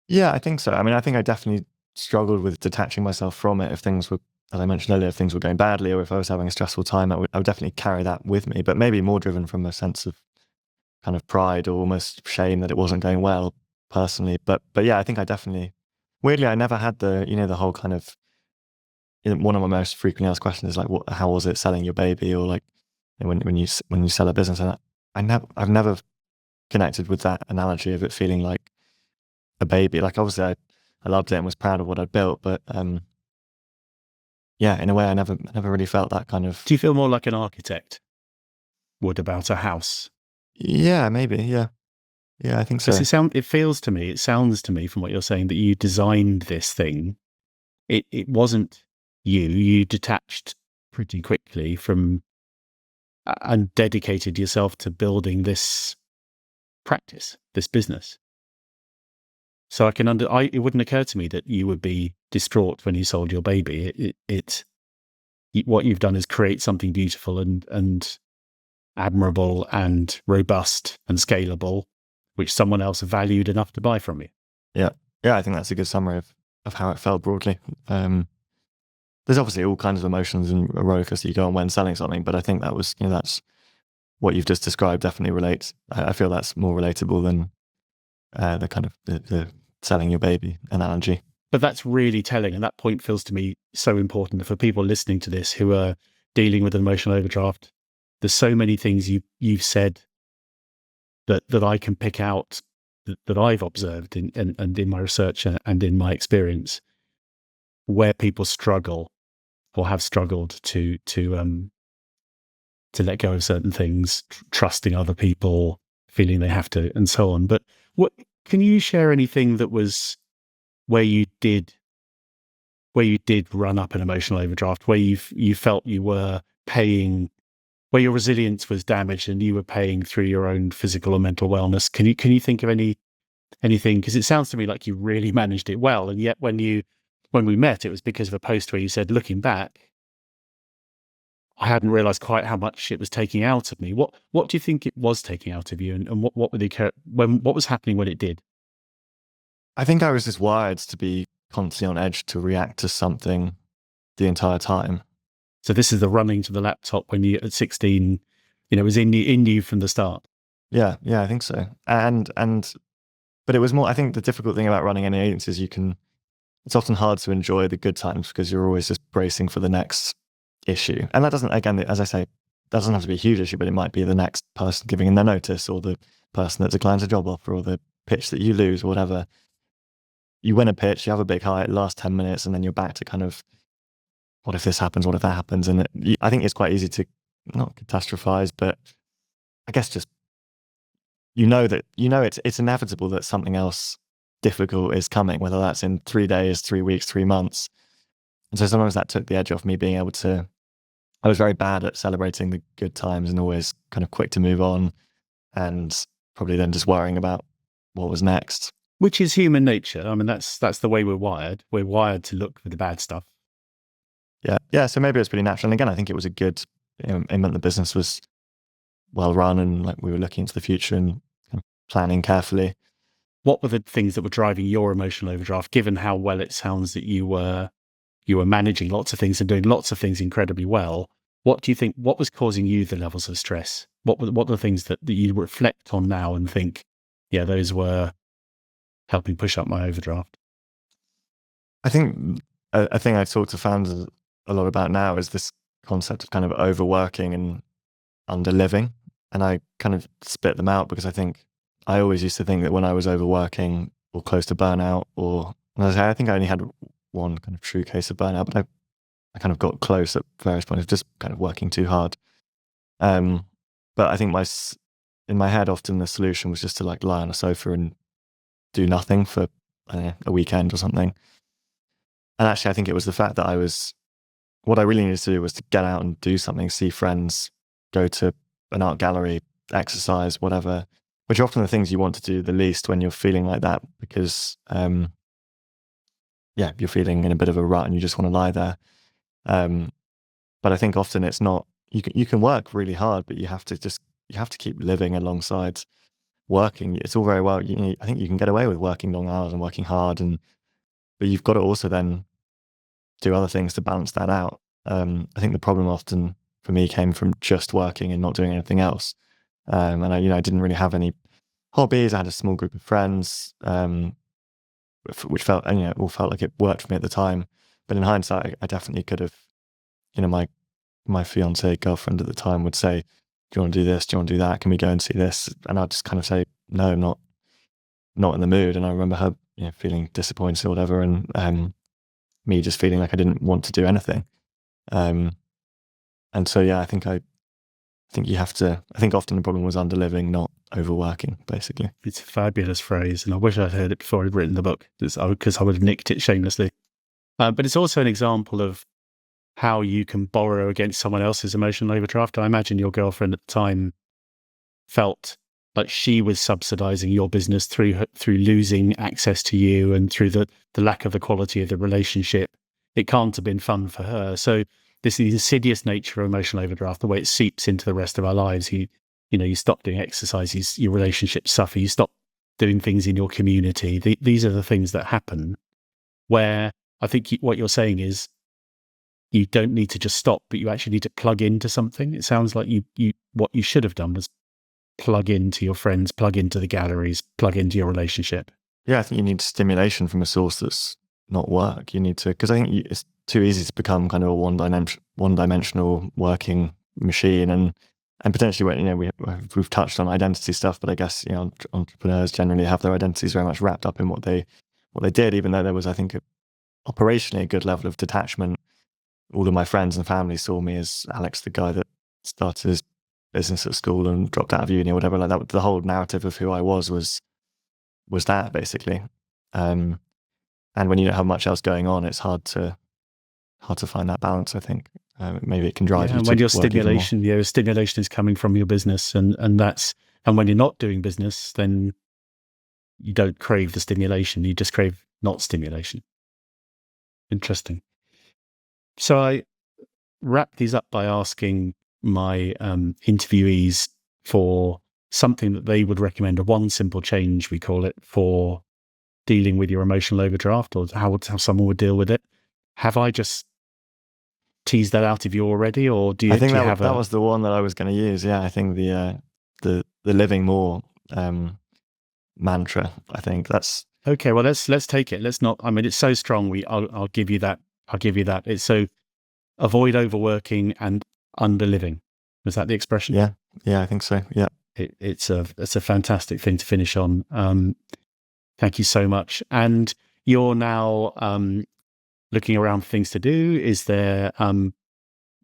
Yeah, I think so. I mean, I think I definitely struggled with detaching myself from it if things were, as I mentioned earlier, if things were going badly or if I was having a stressful time, I would definitely carry that with me, but maybe more driven from a sense of kind of pride or almost shame that it wasn't going well personally. But yeah, I think I definitely, weirdly, I never had the whole kind of, one of my most frequently asked questions is like, how was it selling your baby? Or like when you sell a business, and I've never connected with that analogy of it feeling like a baby. Like obviously I loved it and was proud of what I'd built, but yeah, in a way I never really felt that kind of.
Do you feel more like an architect would about a house?
Yeah, maybe. Yeah, I think so.
Because it sounds to me from what you're saying that you designed this thing. It wasn't you detached pretty quickly from and dedicated yourself to building this practice, this business. So it wouldn't occur to me that you would be distraught when you sold your baby. What you've done is create something beautiful and admirable and robust and scalable, which someone else valued enough to buy from you.
Yeah, I think that's a good summary of how it felt broadly. There's obviously all kinds of emotions and a roller coaster you go on when selling something, but I think that was, that's what you've just described definitely relates. I feel that's more relatable than the kind of the selling your baby analogy.
But that's really telling, and that point feels to me so important for people listening to this who are dealing with an emotional overdraft. There's so many things you've said that I can pick out that I've observed and in my research and in my experience, where people struggle or have struggled to let go of certain things, trusting other people, feeling they have to, and so on. But can you share anything that was where you did run up an emotional overdraft, where you felt you were paying, where your resilience was damaged and you were paying through your own physical or mental wellness? Can you think of anything? Because it sounds to me like you really managed it well, and yet when we met, it was because of a post where you said, looking back, I hadn't realized quite how much it was taking out of me. What do you think it was taking out of you, and what was happening when it did?
I think I was just wired to be constantly on edge to react to something the entire time.
So this is the running to the laptop when you at 16, was in you from the start.
Yeah, I think so. But it was more, I think the difficult thing about running any agency is it's often hard to enjoy the good times because you're always just bracing for the next issue. And that doesn't, again, as I say, doesn't have to be a huge issue, but it might be the next person giving in their notice, or the person that declines a job offer, or the pitch that you lose, or whatever. You win a pitch, you have a big high, it lasts 10 minutes, and then you're back to kind of, what if this happens? What if that happens? And I think it's quite easy to not catastrophize, but I guess just, it's inevitable that something else difficult is coming, whether that's in 3 days, 3 weeks, 3 months. And so sometimes that took the edge off me being able to, I was very bad at celebrating the good times and always kind of quick to move on, and probably then just worrying about what was next.
Which is human nature. I mean, that's the way we're wired. We're wired to look for the bad stuff.
Yeah. So maybe it's pretty natural. And again, I think it was a good, it meant the business was well run, and like we were looking into the future and kind of planning carefully.
What were the things that were driving your emotional overdraft, given how well it sounds that you were managing lots of things and doing lots of things incredibly well? What do you think, what was causing you the levels of stress? What were the things that you reflect on now and think, yeah, those were helping push up my overdraft?
I think a thing I talk to founders a lot about now is this concept of kind of overworking and underliving. And I kind of split them out because I think I always used to think that when I was overworking or close to burnout, or I think I only had one kind of true case of burnout, but I kind of got close at various points of just kind of working too hard. But I think in my head, often the solution was just to like lie on a sofa and do nothing for a weekend or something. And actually, I think it was the fact that what I really needed to do was to get out and do something, see friends, go to an art gallery, exercise, whatever, which are often the things you want to do the least when you're feeling like that, because, you're feeling in a bit of a rut and you just want to lie there. But I think often it's not, you can work really hard, but you have to keep living alongside working. It's all very well, I think you can get away with working long hours and working hard, but you've got to also then do other things to balance that out. I think the problem often for me came from just working and not doing anything else. And I didn't really have any hobbies. I had a small group of friends, which felt, it all felt like it worked for me at the time. But in hindsight, I definitely could have, my fiance, girlfriend at the time would say, do you want to do this? Do you want to do that? Can we go and see this? And I'd just kind of say, no, not in the mood. And I remember her, feeling disappointed or whatever. And, me just feeling like I didn't want to do anything. And so, I think often the problem was underliving, not overworking, basically.
It's a fabulous phrase, and I wish I'd heard it before I'd written the book, because I would have nicked it shamelessly. But it's also an example of how you can borrow against someone else's emotional overdraft. I imagine your girlfriend at the time felt like she was subsidizing your business through losing access to you and through the lack of the quality of the relationship. It can't have been fun for her. So this is the insidious nature of emotional overdraft, the way it seeps into the rest of our lives. You stop doing exercises, your relationships suffer, you stop doing things in your community. These are the things that happen, where I think what you're saying is you don't need to just stop, but you actually need to plug into something. It sounds like what you should have done was plug into your friends, plug into the galleries, plug into your relationship.
Yeah, I think you need stimulation from a source that's not work. You need to, because I think it's too easy to become kind of a one-dimensional working machine, and potentially when we've touched on identity stuff, but I guess entrepreneurs generally have their identities very much wrapped up in what they did, even though there was, I think, operationally a good level of detachment. All of my friends and family saw me as Alex, the guy that started his business at school and dropped out of uni or whatever like that. The whole narrative of who I was that, basically. And when you don't have much else going on, it's hard to find that balance, I think. Maybe it can drive you
and
to
when your
work
stimulation is coming from your business, and when you're not doing business, then you don't crave the stimulation, you just crave not stimulation. Interesting. So I wrap these up by asking my interviewees for something that they would recommend, a one simple change, we call it, for dealing with your emotional overdraft, or how someone would deal with it. Have I just tease that out of you already, or do
I
you,
think
do you have
that
a?
was the one that I was going to use. Yeah, I think the living more mantra. I think that's
Okay, well, let's take it. Let's not. I mean, it's so strong. I'll give you that. I'll give you that. It's so avoid overworking and underliving. Was that the expression?
yeah, yeah. I think so. Yeah,
It's a fantastic thing to finish on. Thank you so much. And you're now looking around for things to do. Is there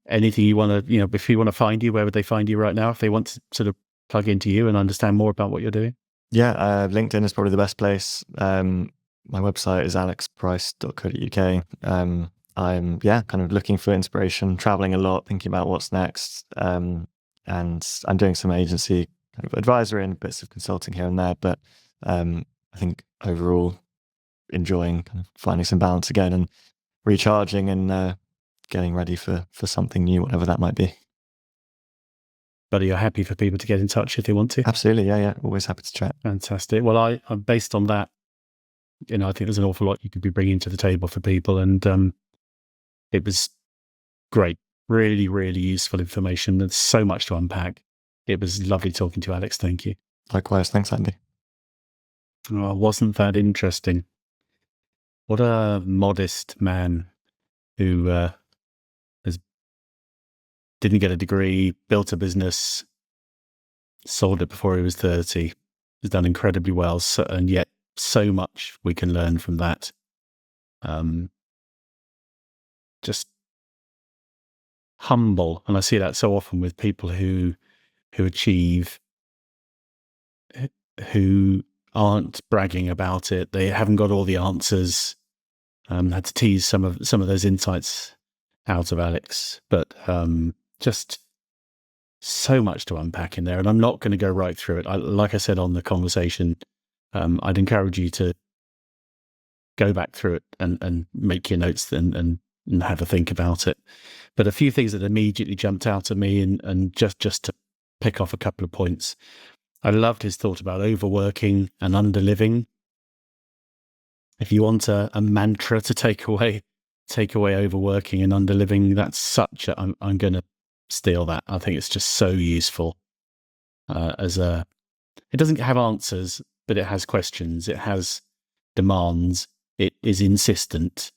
anything you want to, if you want to find you, where would they find you right now? If they want to sort of plug into you and understand more about what you're doing?
yeah. LinkedIn is probably the best place. My website is alexprice.co.uk. I'm kind of looking for inspiration, traveling a lot, thinking about what's next. And I'm doing some agency kind of advisory and bits of consulting here and there. But I think overall enjoying kind of finding some balance again and recharging and getting ready for something new, whatever that might be.
But you're happy for people to get in touch if they want to?
Absolutely. Yeah, yeah. Always happy to chat.
Fantastic. Well, I'm based on that. I think there's an awful lot you could be bringing to the table for people. And it was great. Really, really useful information. There's so much to unpack. It was lovely talking to you, Alex. Thank you.
Likewise. Thanks, Andy.
Oh, wasn't that interesting? What a modest man who didn't get a degree, built a business, sold it before he was 30. Has done incredibly well, and yet so much we can learn from that. Just humble, and I see that so often with people who achieve, who aren't bragging about it. They haven't got all the answers. Had to tease some of those insights out of Alex, but just so much to unpack in there, and I'm not going to go right through it. Like I said on the conversation, I'd encourage you to go back through it and make your notes and have a think about it. But a few things that immediately jumped out at me, and just to pick off a couple of points. I loved his thought about overworking and underliving. If you want a mantra to take away overworking and underliving, that's such a, I'm going to steal that. I think it's just so useful it doesn't have answers, but it has questions. It has demands. It is insistent.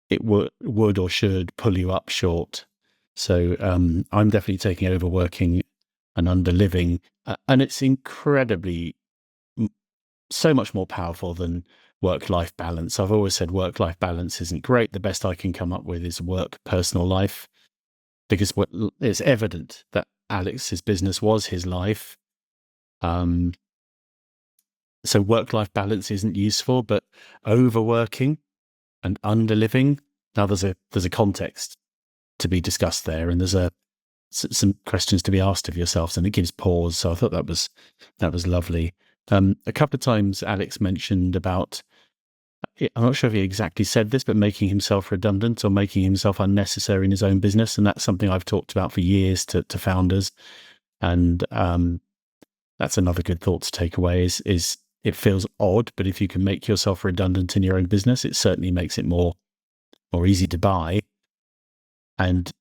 It would or should pull you up short. So I'm definitely taking overworking and underliving, and it's incredibly so much more powerful than work-life balance. I've always said work-life balance isn't great. The best I can come up with is work-personal life, because it's evident that Alex's business was his life. So work-life balance isn't useful, but overworking and underliving, now there's a context to be discussed there, and there's some questions to be asked of yourselves, and it gives pause. So I thought that was lovely. A couple of times Alex mentioned about, I'm not sure if he exactly said this, but making himself redundant or making himself unnecessary in his own business. And that's something I've talked about for years to founders. And that's another good thought to take away is it feels odd, but if you can make yourself redundant in your own business, it certainly makes it more easy to buy. And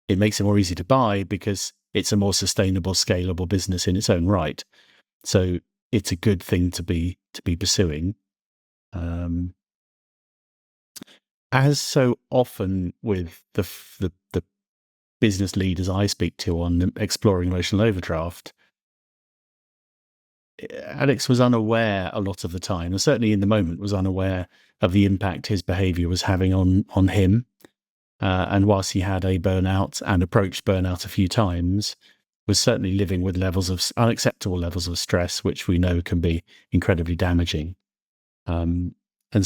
it makes it more easy to buy because it's a more sustainable, scalable business in its own right. So it's a good thing to be pursuing. As so often with the business leaders I speak to on exploring emotional overdraft, Alex was unaware a lot of the time, and certainly in the moment was unaware of the impact his behavior was having on him. And whilst he had a burnout and approached burnout a few times, was certainly living with unacceptable levels of stress, which we know can be incredibly damaging. And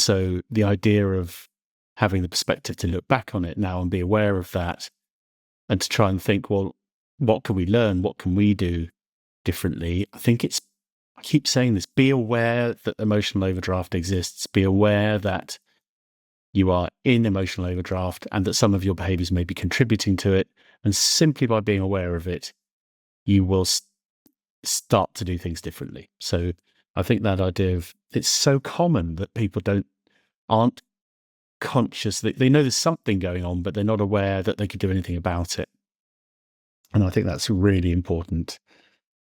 so the idea of having the perspective to look back on it now and be aware of that, and to try and think, well, what can we learn? What can we do differently? I keep saying this, be aware that emotional overdraft exists. Be aware that you are in emotional overdraft and that some of your behaviors may be contributing to it. And simply by being aware of it, you will start to do things differently. So I think that idea of, it's so common that people aren't conscious that they know there's something going on, but they're not aware that they could do anything about it. And I think that's really important.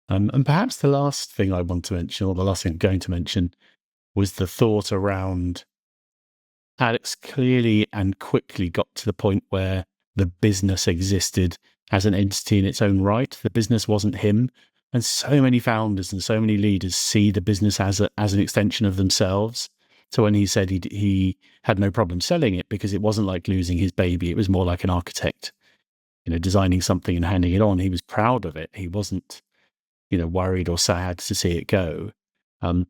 And perhaps the last thing I want to mention, or the last thing I'm going to mention, was the thought around Alex clearly and quickly got to the point where the business existed as an entity in its own right. The business wasn't him. And so many founders and so many leaders see the business as an extension of themselves. So when he said he had no problem selling it because it wasn't like losing his baby, it was more like an architect, designing something and handing it on. He was proud of it. He wasn't, worried or sad to see it go.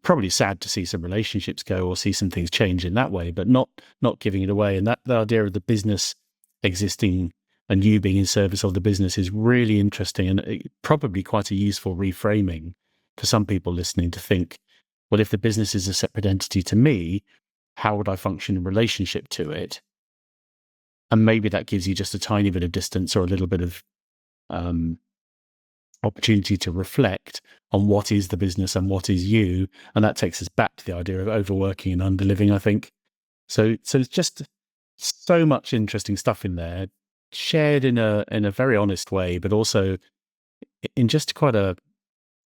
Probably sad to see some relationships go or see some things change in that way, but not giving it away. And that the idea of the business existing and you being in service of the business is really interesting, and probably quite a useful reframing for some people listening to think, well, if the business is a separate entity to me, how would I function in relationship to it? And maybe that gives you just a tiny bit of distance or a little bit of opportunity to reflect on what is the business and what is you. And that takes us back to the idea of overworking and underliving, I think. So it's just so much interesting stuff in there, shared in a very honest way, but also in just quite a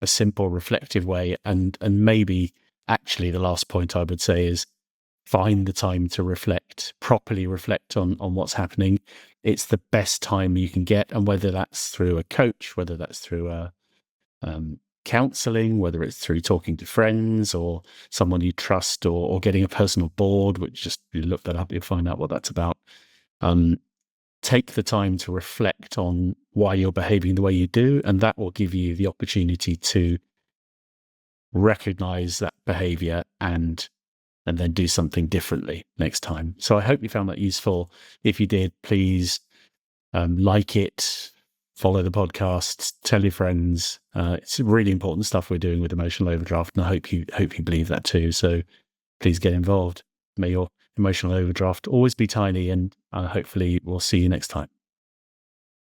simple, reflective way. And maybe actually the last point I would say is find the time to properly reflect on what's happening. It's the best time you can get. And whether that's through a coach, whether that's through counseling, whether it's through talking to friends or someone you trust, or getting a personal board, which just you look that up, you'll find out what that's about. Take the time to reflect on why you're behaving the way you do, and that will give you the opportunity to recognize that behavior and then do something differently next time. So I hope you found that useful. If you did, please like it, follow the podcast, tell your friends. It's really important stuff we're doing with Emotional Overdraft, and I hope you believe that too. So please get involved. May your emotional overdraft always be tiny, and hopefully we'll see you next time.